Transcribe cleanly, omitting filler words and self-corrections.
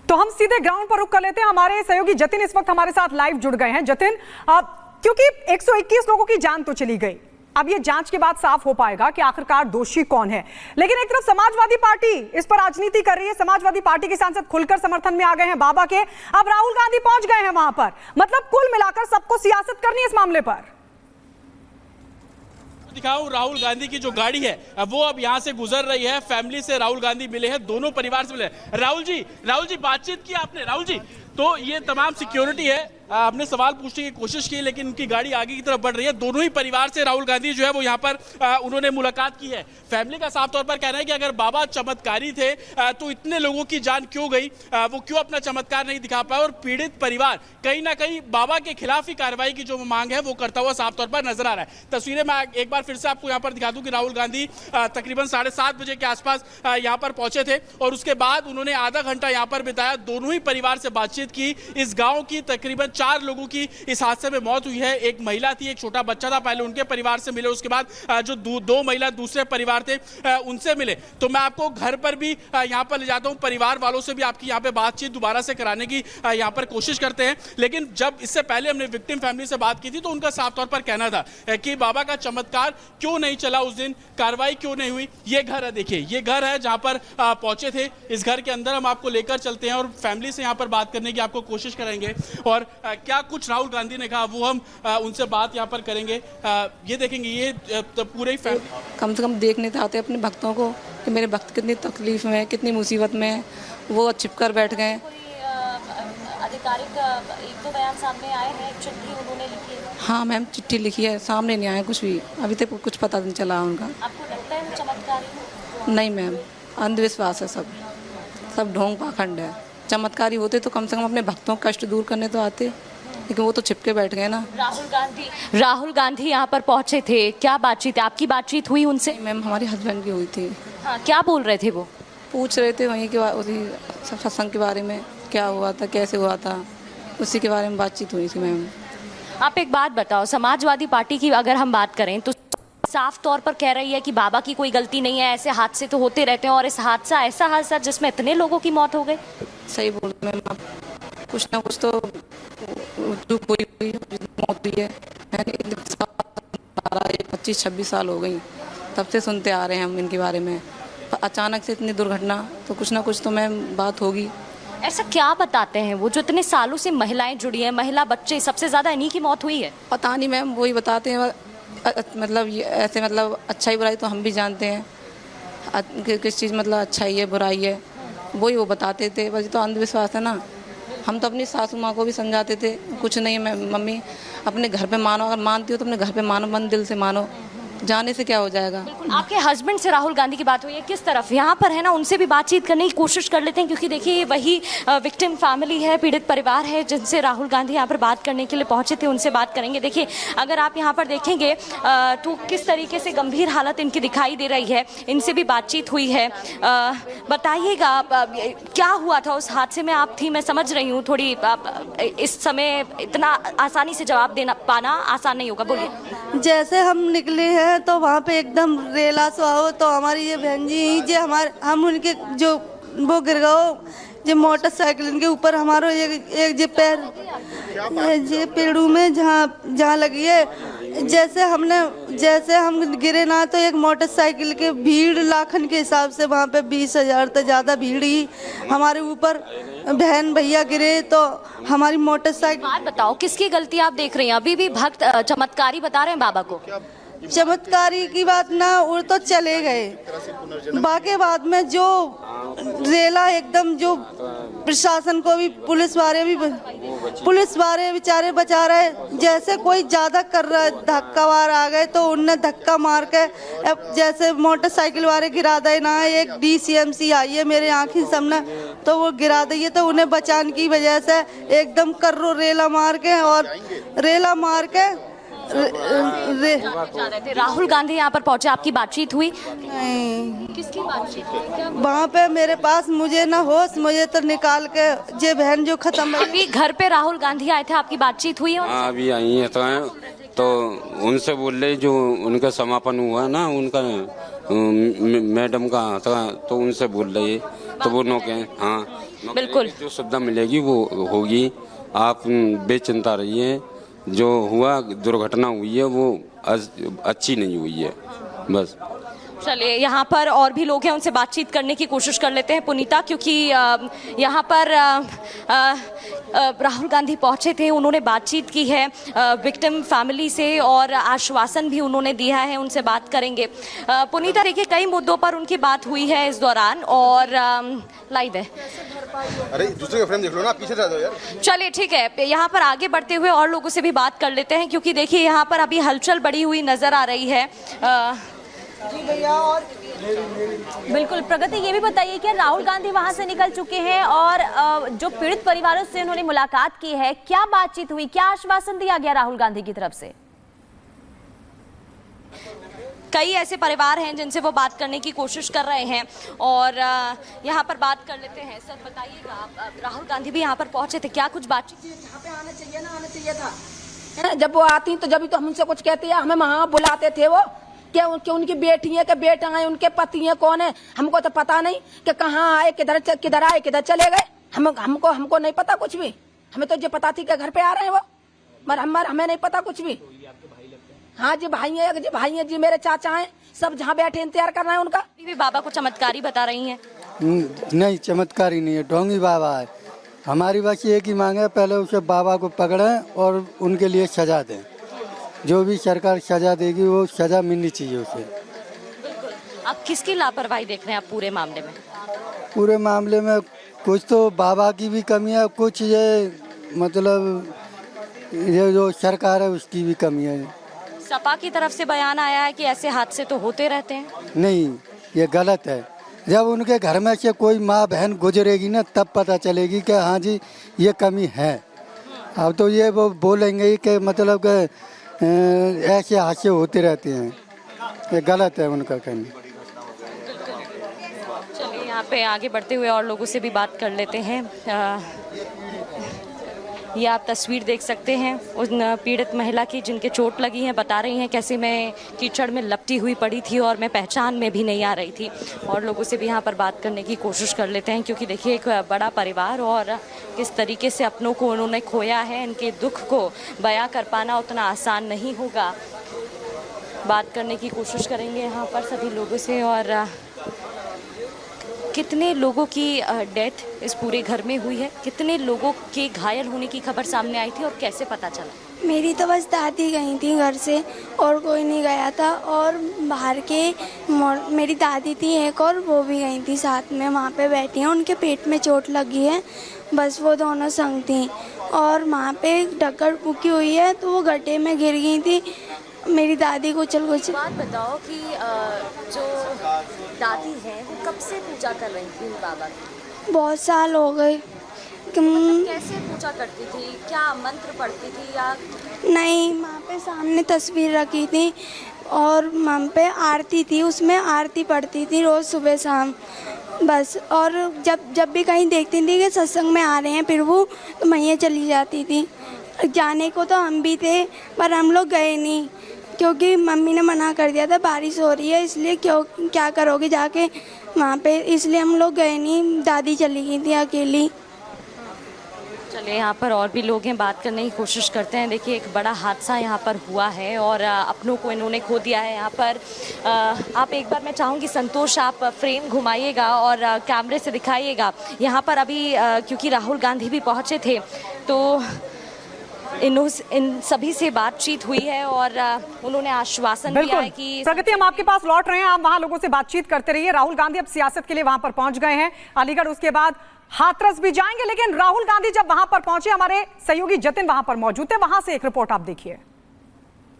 तो हम सीधे ग्राउंड पर रुक कर लेते हैं। हमारे सहयोगी जतिन इस वक्त हमारे साथ लाइव जुड़ गए हैं। जतिन, क्योंकि 121 लोगों की जान तो चली गई, अब ये जांच के बाद साफ हो पाएगा कि आखिरकार दोषी कौन है। लेकिन एक तरफ समाजवादी पार्टी इस पर राजनीति कर रही है। समाजवादी पार्टी के सांसद खुलकर समर्थन में आ गए हैं बाबा के। अब राहुल गांधी पहुंच गए हैं वहां पर। मतलब कुल मिलाकर सबको सियासत करनी है इस मामले पर। दिखाऊं, राहुल गांधी की जो गाड़ी है वो अब यहाँ से गुजर रही है। फैमिली से राहुल गांधी मिले हैं, दोनों परिवार से मिले हैं। राहुल जी बातचीत की आपने? राहुल जी, तो ये तमाम सिक्योरिटी है, आपने सवाल पूछने की कोशिश की लेकिन उनकी गाड़ी आगे की तरफ बढ़ रही है। दोनों ही परिवार से राहुल गांधी जो है वो यहाँ पर उन्होंने मुलाकात की है। फैमिली का साफ तौर पर कहना है कि अगर बाबा चमत्कारी थे तो इतने लोगों की जान क्यों गई, वो क्यों अपना चमत्कार नहीं दिखा पाया। और पीड़ित परिवार कहीं ना कहीं बाबा के खिलाफ ही कार्रवाई की जो मांग है वो करता हुआ साफ तौर पर नजर आ रहा है। तस्वीरें मैं एक बार फिर से आपको यहाँ पर दिखा दूं कि राहुल गांधी तकरीबन 7:30 बजे के आसपास यहाँ पर पहुंचे थे और उसके बाद उन्होंने आधा घंटा यहाँ पर बिताया। दोनों ही परिवार से बातचीत की। इस गांव की तकरीबन 4 लोगों की इस हादसे में मौत हुई है। एक महिला थी, एक छोटा बच्चा था। पहले उनके परिवार से मिले, उसके बाद जो दो महिला दूसरे परिवार थे उनसे मिले। तो मैं आपको घर पर भी यहाँ पर ले जाता हूँ, परिवार वालों से भी आपकी यहाँ पे बातचीत दोबारा से कराने की यहाँ पर कोशिश करते हैं। लेकिन जब इससे पहले हमने विक्टिम फैमिली से बात की थी तो उनका साफ तौर पर कहना था कि बाबा का चमत्कार क्यों नहीं चला उस दिन, कार्रवाई क्यों नहीं हुई। ये घर है, देखिए ये घर है जहाँ पर पहुंचे थे। इस घर के अंदर हम आपको लेकर चलते हैं और फैमिली से यहाँ पर बात करने की आपको कोशिश करेंगे और क्या कुछ राहुल गांधी ने कहा वो हम उनसे बात यहाँ पर करेंगे। ये देखेंगे, ये पूरे फैमिली कम से कम देखने तो आते अपने भक्तों को कि मेरे भक्त कितनी तकलीफ में, कितनी मुसीबत में है, वो छिपकर बैठ गए। आधिकारिक एक दो बयान सामने आए हैं, चिट्ठी उन्होंने लिखी है। हाँ मैम, चिट्ठी लिखी है, सामने नहीं आया कुछ भी, अभी तक कुछ पता नहीं चला उनका। आपको लगता है वो चमत्कारी? नहीं मैम, अंधविश्वास है, सब ढोंग पाखंड है। चमत्कारी होते तो कम से कम अपने भक्तों का कष्ट दूर करने तो आते, लेकिन वो तो छिपके बैठ गए ना। राहुल गांधी यहाँ पर पहुँचे थे, क्या बातचीत है? आपकी बातचीत हुई उनसे? मैम हमारे हस्बैंड की हुई थी। हाँ, क्या बोल रहे थे वो? पूछ रहे थे वहीं के उसी सत्संग के बारे में, क्या हुआ था, कैसे हुआ था, उसी के बारे में बातचीत हुई थी मैम। आप एक बात बताओ, समाजवादी पार्टी की अगर हम बात करें तो साफ तौर पर कह रही है कि बाबा की कोई गलती नहीं है, ऐसे हादसे तो होते रहते हैं और इस ऐसा हादसा जिसमें इतने लोगों की मौत हो गई। सही बोल रहे मैम आप, कुछ ना कुछ तो चूक हुई, मौत हुई है। 25-26 साल हो गई, तब से सुनते आ रहे हैं हम इनके बारे में। अचानक से इतनी दुर्घटना, तो कुछ ना कुछ तो मैम बात होगी। ऐसा क्या बताते हैं वो, जो इतने सालों से महिलाएं जुड़ी हैं, महिला बच्चे, सबसे ज़्यादा इन्हीं की मौत हुई है? पता नहीं मैम, वही बताते हैं। मतलब ऐसे मतलब अच्छाई बुराई तो हम भी जानते हैं, किस चीज़ मतलब अच्छाई है बुराई है, वही वो बताते थे। बस तो अंधविश्वास है ना। हम तो अपनी सासू माँ को भी समझाते थे, कुछ नहीं मैं मम्मी अपने घर पे मानो, अगर मानती हो तो अपने घर पे मानो, मन दिल से मानो, जाने से क्या हो जाएगा। आपके हस्बैंड से राहुल गांधी की बात हुई है, किस तरफ यहाँ पर है ना, उनसे भी बातचीत करने की कोशिश कर लेते हैं, क्योंकि देखिए वही विक्टिम फैमिली है, पीड़ित परिवार है जिनसे राहुल गांधी यहाँ पर बात करने के लिए पहुँचे थे, उनसे बात करेंगे। देखिए अगर आप यहाँ पर देखेंगे तो किस तरीके से गंभीर हालत इनकी दिखाई दे रही है। इनसे भी बातचीत हुई है। बताइएगा क्या हुआ था उस हादसे में? आप थी, मैं समझ रही हूँ, थोड़ी इस समय इतना आसानी से जवाब देना पाना आसान नहीं होगा, बोलिए। जैसे हम निकले हैं तो वहाँ पे एकदम रेला सो आओ, तो हमारी ये बहन जी जे हम उनके जो वो गिर गओ, जो मोटरसाइकिल इनके ऊपर हमारो एक जे पैर जे पेड़ू में जहाँ लगी है। जैसे हम गिरे ना, तो एक मोटरसाइकिल के भीड़ लाखन के हिसाब से वहाँ पे 20,000 से ज़्यादा भीड़ ही हमारे ऊपर बहन भैया गिरे। तो हमारी मोटरसाइकिल, बात बताओ किसकी गलती आप देख रही हैं? अभी भी भक्त चमत्कारी बता रहे हैं बाबा को। चमत्कारी की बात ना, वो तो चले गए, बाकी बाद में जो रेला एकदम, जो प्रशासन को भी, पुलिस वाले बेचारे बचा रहे। जैसे कोई ज्यादा कर रहा है, धक्कावार आ गए तो उनने धक्का मार के जैसे मोटरसाइकिल वाले गिरा दे ना। एक DCMC आई है मेरे आँखी सामने, तो वो गिरा दी है, तो उन्हें बचाने की वजह से एकदम कर्रो रेला मार के राहुल गांधी यहाँ पर पहुंचे, आपकी बातचीत हुई? नहीं, किसकी बातचीत हुई? वहाँ पे मेरे पास मुझे ना होश, मुझे तो निकाल के जे बहन जो खत्म। अभी घर पे राहुल गांधी आए थे, आपकी बातचीत हुई? हाँ अभी आई है तो उनसे बोल रहे जो उनका समापन हुआ ना, उनका मैडम का तो उनसे बोल रहे तो वो नौकरी, हाँ बिल्कुल। जो सुविधा मिलेगी वो होगी। आप बेचिंता रहिए। जो हुआ दुर्घटना हुई है वो अच्छी नहीं हुई है, बस। चलिए, यहाँ पर और भी लोग हैं, उनसे बातचीत करने की कोशिश कर लेते हैं पुनीता, क्योंकि यहाँ पर राहुल गांधी पहुँचे थे, उन्होंने बातचीत की है विक्टिम फैमिली से और आश्वासन भी उन्होंने दिया है, उनसे बात करेंगे। पुनीता, देखिए कई मुद्दों पर उनकी बात हुई है इस दौरान और लाइव है। अरे दूसरे का फ्रेम देख लो ना, पीछे से आ जाओ यार। चलिए ठीक है, यहाँ पर आगे बढ़ते हुए और लोगों से भी बात कर लेते हैं, क्योंकि देखिए यहाँ पर अभी हलचल बढ़ी हुई नजर आ रही है। जी भैया, और बिल्कुल प्रगति, ये भी बताइए कि राहुल गांधी वहां से निकल चुके हैं और जो पीड़ित परिवारों से उन्होंने मुलाकात की है, क्या बातचीत हुई, क्या आश्वासन दिया गया राहुल गांधी की तरफ से? कई ऐसे परिवार हैं जिनसे वो बात करने की कोशिश कर रहे हैं और यहाँ पर बात कर लेते हैं। सर बताइएगा, आप राहुल गांधी भी यहाँ पर पहुंचे थे, क्या कुछ बातचीत? यहाँ पे आना चाहिए था। जब वो आती तो जब तो हमसे कुछ कहते हैं, हमें वहाँ बुलाते थे वो क्या उनकी बेटी है, क्या बेटा है, उनके पति है, कौन है, हमको तो पता नहीं कि कहाँ आए, किधर आए, किधर चले गए। हमको नहीं पता कुछ भी। हमें तो जो पता थी कि घर पे आ रहे हैं वो, मगर हमें नहीं पता कुछ भी। हाँ जी, भाई है जी, मेरे चाचा हैं, सब जहाँ बैठे इंतजार कर रहे हैं उनका। भी बाबा को चमत्कारी बता रही हैं? नहीं, चमत्कारी नहीं है, ढोंगी बाबा है। हमारी बस एक ही मांग है, पहले उसे बाबा को पकड़ें और उनके लिए सजा दें। जो भी सरकार सजा देगी वो सजा मिलनी चाहिए उसे। आप किसकी लापरवाही देख रहे हैं आप पूरे मामले में? पूरे मामले में कुछ तो बाबा की भी कमी है, कुछ ये मतलब ये जो सरकार है उसकी भी कमी है। सपा की तरफ से बयान आया है कि ऐसे हादसे तो होते रहते हैं। नहीं, ये गलत है। जब उनके घर में से कोई माँ बहन गुजरेगी ना, तब पता चलेगी कि हाँ जी ये कमी है। अब तो ये वो बोलेंगे कि मतलब कि ऐसे हादसे होते रहते हैं, ये गलत है उनका कहना। चलिए यहाँ पे आगे बढ़ते हुए और लोगों से भी बात कर लेते हैं। ये आप तस्वीर देख सकते हैं उन पीड़ित महिला की जिनके चोट लगी है, बता रही हैं कैसे मैं कीचड़ में लपटी हुई पड़ी थी और मैं पहचान में भी नहीं आ रही थी। और लोगों से भी यहाँ पर बात करने की कोशिश कर लेते हैं, क्योंकि देखिए एक बड़ा परिवार और किस तरीके से अपनों को उन्होंने खोया है, इनके दुख को बयां कर पाना उतना आसान नहीं होगा। बात करने की कोशिश करेंगे यहाँ पर सभी लोगों से। और कितने लोगों की डेथ इस पूरे घर में हुई है, कितने लोगों के घायल होने की खबर सामने आई थी और कैसे पता चला? मेरी तो बस दादी गई थी घर से और कोई नहीं गया था। और बाहर के मेरी दादी थी एक और, वो भी गई थी साथ में, वहाँ पे बैठी हैं, उनके पेट में चोट लगी है, बस वो दोनों संग थी। और वहाँ पे ढक्कड़ पुकी हुई है तो वो गड्ढे में गिर गई थी। मेरी दादी को कुछ बात बताओ कि जो दादी है वो कब से पूजा कर रही थी बाबा की? बहुत साल हो गए। कैसे पूजा करती थी, क्या मंत्र पढ़ती थी या नहीं? वहाँ पे सामने तस्वीर रखी थी और वहाँ पे आरती थी, उसमें आरती पढ़ती थी रोज़ सुबह शाम बस। और जब भी कहीं देखती थी कि सत्संग में आ रहे हैं प्रभु, तो मैया चली जाती थी। जाने को तो हम भी थे पर हम लोग गए नहीं, क्योंकि मम्मी ने मना कर दिया था बारिश हो रही है, इसलिए क्या करोगे जाके वहाँ पे, इसलिए हम लोग गए नहीं। दादी चली गई थी अकेली। चलिए यहाँ पर और भी लोग हैं, बात करने की कोशिश करते हैं। देखिए एक बड़ा हादसा यहाँ पर हुआ है और अपनों को इन्होंने खो दिया है यहाँ पर। आप एक बार मैं चाहूँगी संतोष आप फ्रेम घुमाइएगा और कैमरे से दिखाइएगा। यहाँ पर अभी क्योंकि राहुल गांधी भी पहुँचे थे तो इन सभी से बातचीत हुई है और उन्होंने आश्वासन दिया है कि प्रगति हम आपके पास लौट रहे हैं, आप वहां लोगों से बातचीत करते रहिए। राहुल गांधी अब सियासत के लिए वहां पर पहुंच गए हैं अलीगढ़, उसके बाद हाथरस भी जाएंगे। लेकिन राहुल गांधी जब वहां पर पहुंचे, हमारे सहयोगी जतिन वहां पर मौजूद थे, वहां से एक रिपोर्ट आप देखिए।